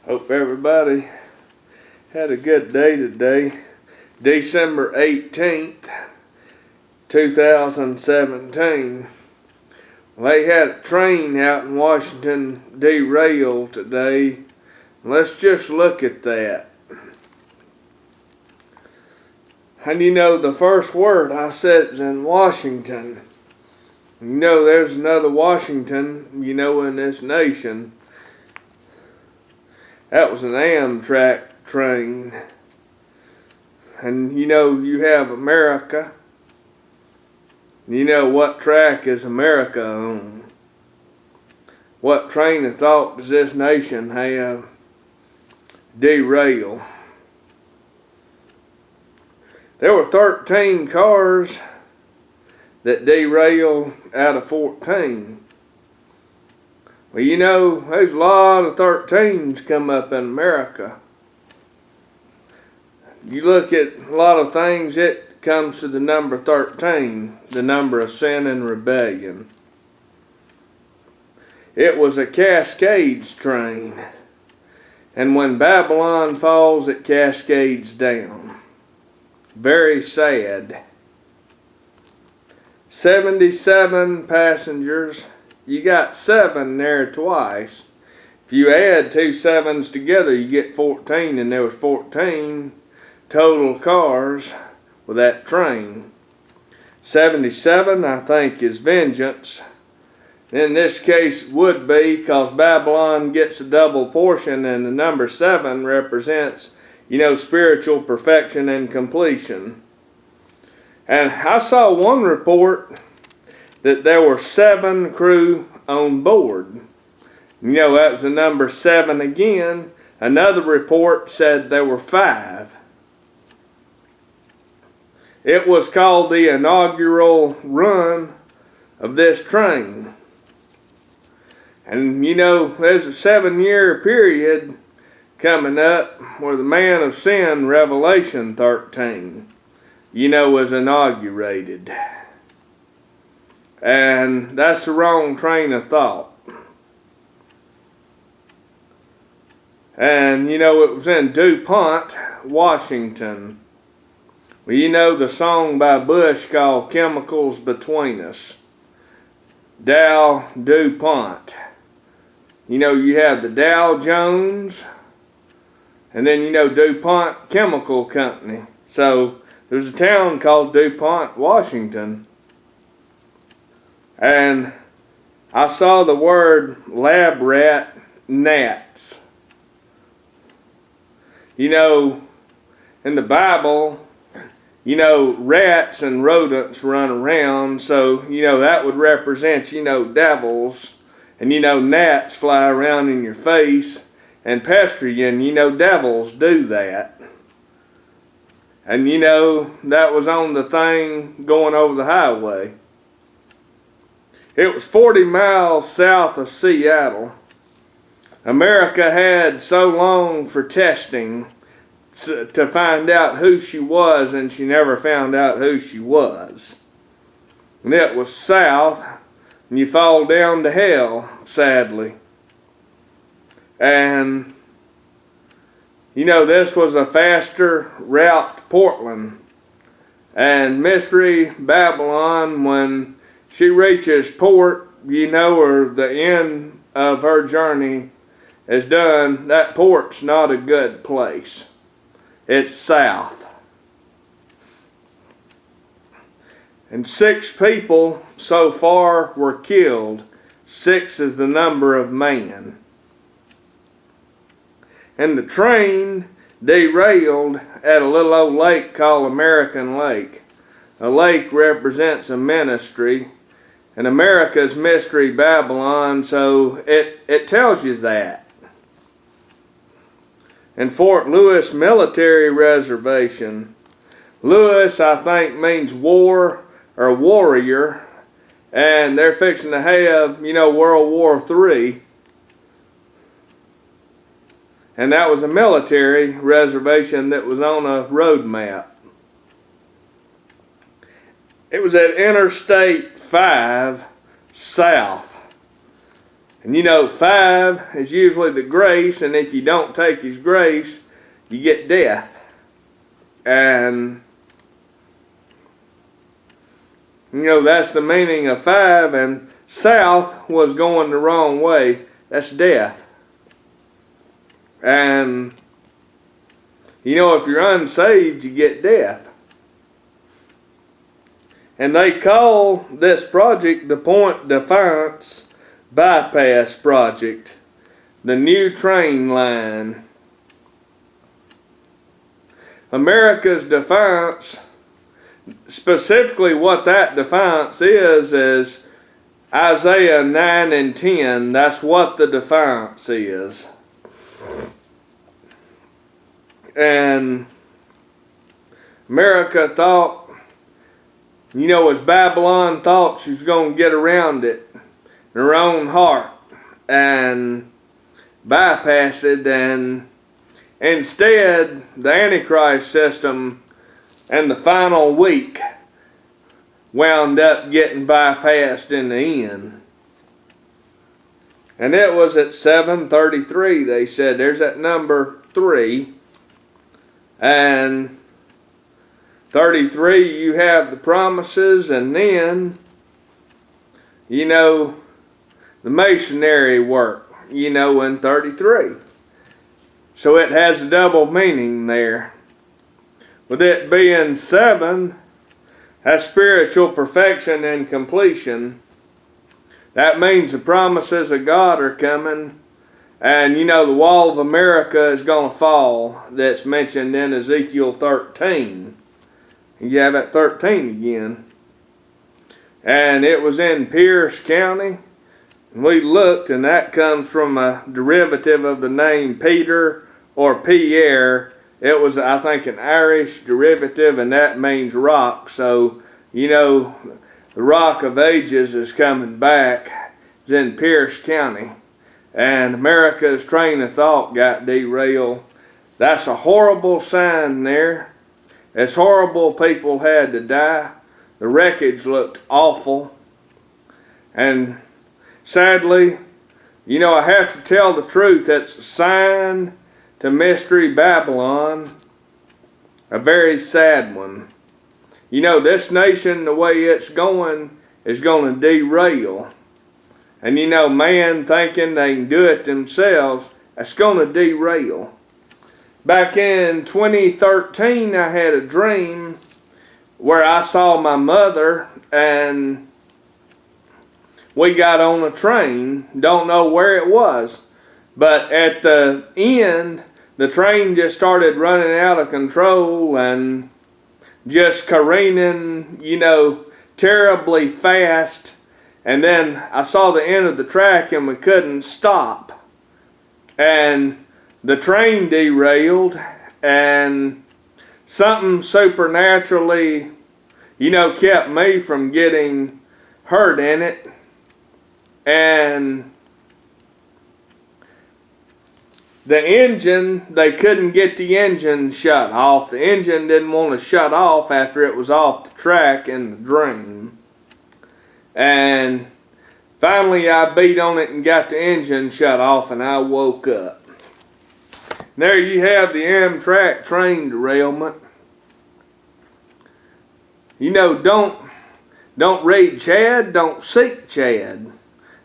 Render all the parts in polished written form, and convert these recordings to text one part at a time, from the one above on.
Hope everybody had a good day today. December 18th, 2017. They had a train out in Washington derail today. Let's just look at that. And you know, the first word I said is in Washington. You know, there's another Washington, in this nation. That was an Amtrak train. And you have America. You know, what track is America on? What train of thought does this nation have derail? There were 13 cars that derailed out of 14. Well, there's a lot of 13s come up in America. You look at a lot of things, it comes to the number 13, the number of sin and rebellion. It was a Cascades train. And when Babylon falls, it cascades down. Very sad. 77 passengers. You got 7 there twice. If you add 2 7s together, you get 14, and there was 14 total cars with that train. 77, I think, is vengeance. In this case, would be, because Babylon gets a double portion, and the number 7 represents, spiritual perfection and completion. And I saw one report that there were 7 crew on board. That was the number 7 again. Another report said there were 5. It was called the inaugural run of this train. And there's a 7-year period coming up where the man of sin, Revelation 13, was inaugurated. And that's the wrong train of thought. And it was in DuPont, Washington. Well, the song by Bush called Chemicals Between Us. Dow DuPont. You have the Dow Jones, and then DuPont Chemical Company. So there's a town called DuPont, Washington. And I saw the word lab rat gnats. In the Bible, rats and rodents run around, so, that would represent, devils. And, gnats fly around in your face and pester you, and, devils do that. And, that was on the thing going over the highway. It was 40 miles south of Seattle. America had so long for testing to find out who she was, and she never found out who she was. And it was south, and you fall down to hell, sadly. And, this was a faster route to Portland. And Mystery Babylon, when she reaches port, or the end of her journey is done, that port's not a good place. It's south. And 6 people so far were killed. 6 is the number of man. And the train derailed at a little old lake called American Lake. A lake represents a ministry. And America's Mystery Babylon, so it tells you that. And Fort Lewis Military Reservation. Lewis, I think, means war or warrior. And they're fixing to have, World War III. And that was a military reservation that was on a road map. It was at Interstate 5 south. And you know, 5 is usually the grace, and if you don't take his grace, you get death. And you know, that's the meaning of 5, and south was going the wrong way. That's death. And you know, if you're unsaved, you get death. And they call this project the Point Defiance Bypass Project, the new train line. America's defiance, specifically what that defiance is Isaiah 9 and 10. That's what the defiance is. And America thought, you know, as Babylon thought she was going to get around it in her own heart and bypass it, and instead the Antichrist system and the final week wound up getting bypassed in the end. And it was at 7:33, they said. There's that number 3. And 33, you have the promises, and then, you know, the missionary work, you know, in 33. So it has a double meaning there. With it being 7, that's spiritual perfection and completion. That means the promises of God are coming. And you know, the wall of America is going to fall. That's mentioned in Ezekiel 13. You have that 13 again. And it was in Pierce County. And we looked, and that comes from a derivative of the name Peter or Pierre. It was, I think, an Irish derivative, and that means rock. So, you know, the Rock of Ages is coming back. It's in Pierce County. And America's train of thought got derailed. That's a horrible sign there. It's horrible people had to die. The wreckage looked awful. And sadly, you know, I have to tell the truth. It's a sign to Mystery Babylon. A very sad one. You know, this nation, the way it's going, is going to derail. And you know, man thinking they can do it themselves, that's going to derail. Back in 2013, I had a dream where I saw my mother, and we got on a train. Don't know where it was. But at the end, the train just started running out of control and just careening, you know, terribly fast. And then I saw the end of the track, and we couldn't stop. And the train derailed, and something supernaturally, you know, kept me from getting hurt in it. And the engine, they couldn't get the engine shut off. The engine didn't want to shut off after it was off the track in the dream. And finally I beat on it and got the engine shut off, and I woke up. There you have the Amtrak train derailment. You know, don't read Chad, don't seek Chad.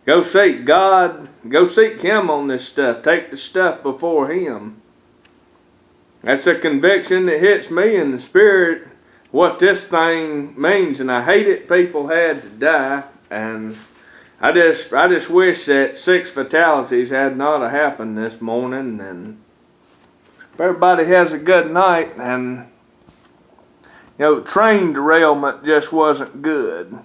Go seek God, go seek Him on this stuff. Take the stuff before Him. That's a conviction that hits me in the spirit, what this thing means, and I hate it people had to die, and I just wish that 6 fatalities had not happened this morning. And everybody has a good night. And you know, train derailment just wasn't good.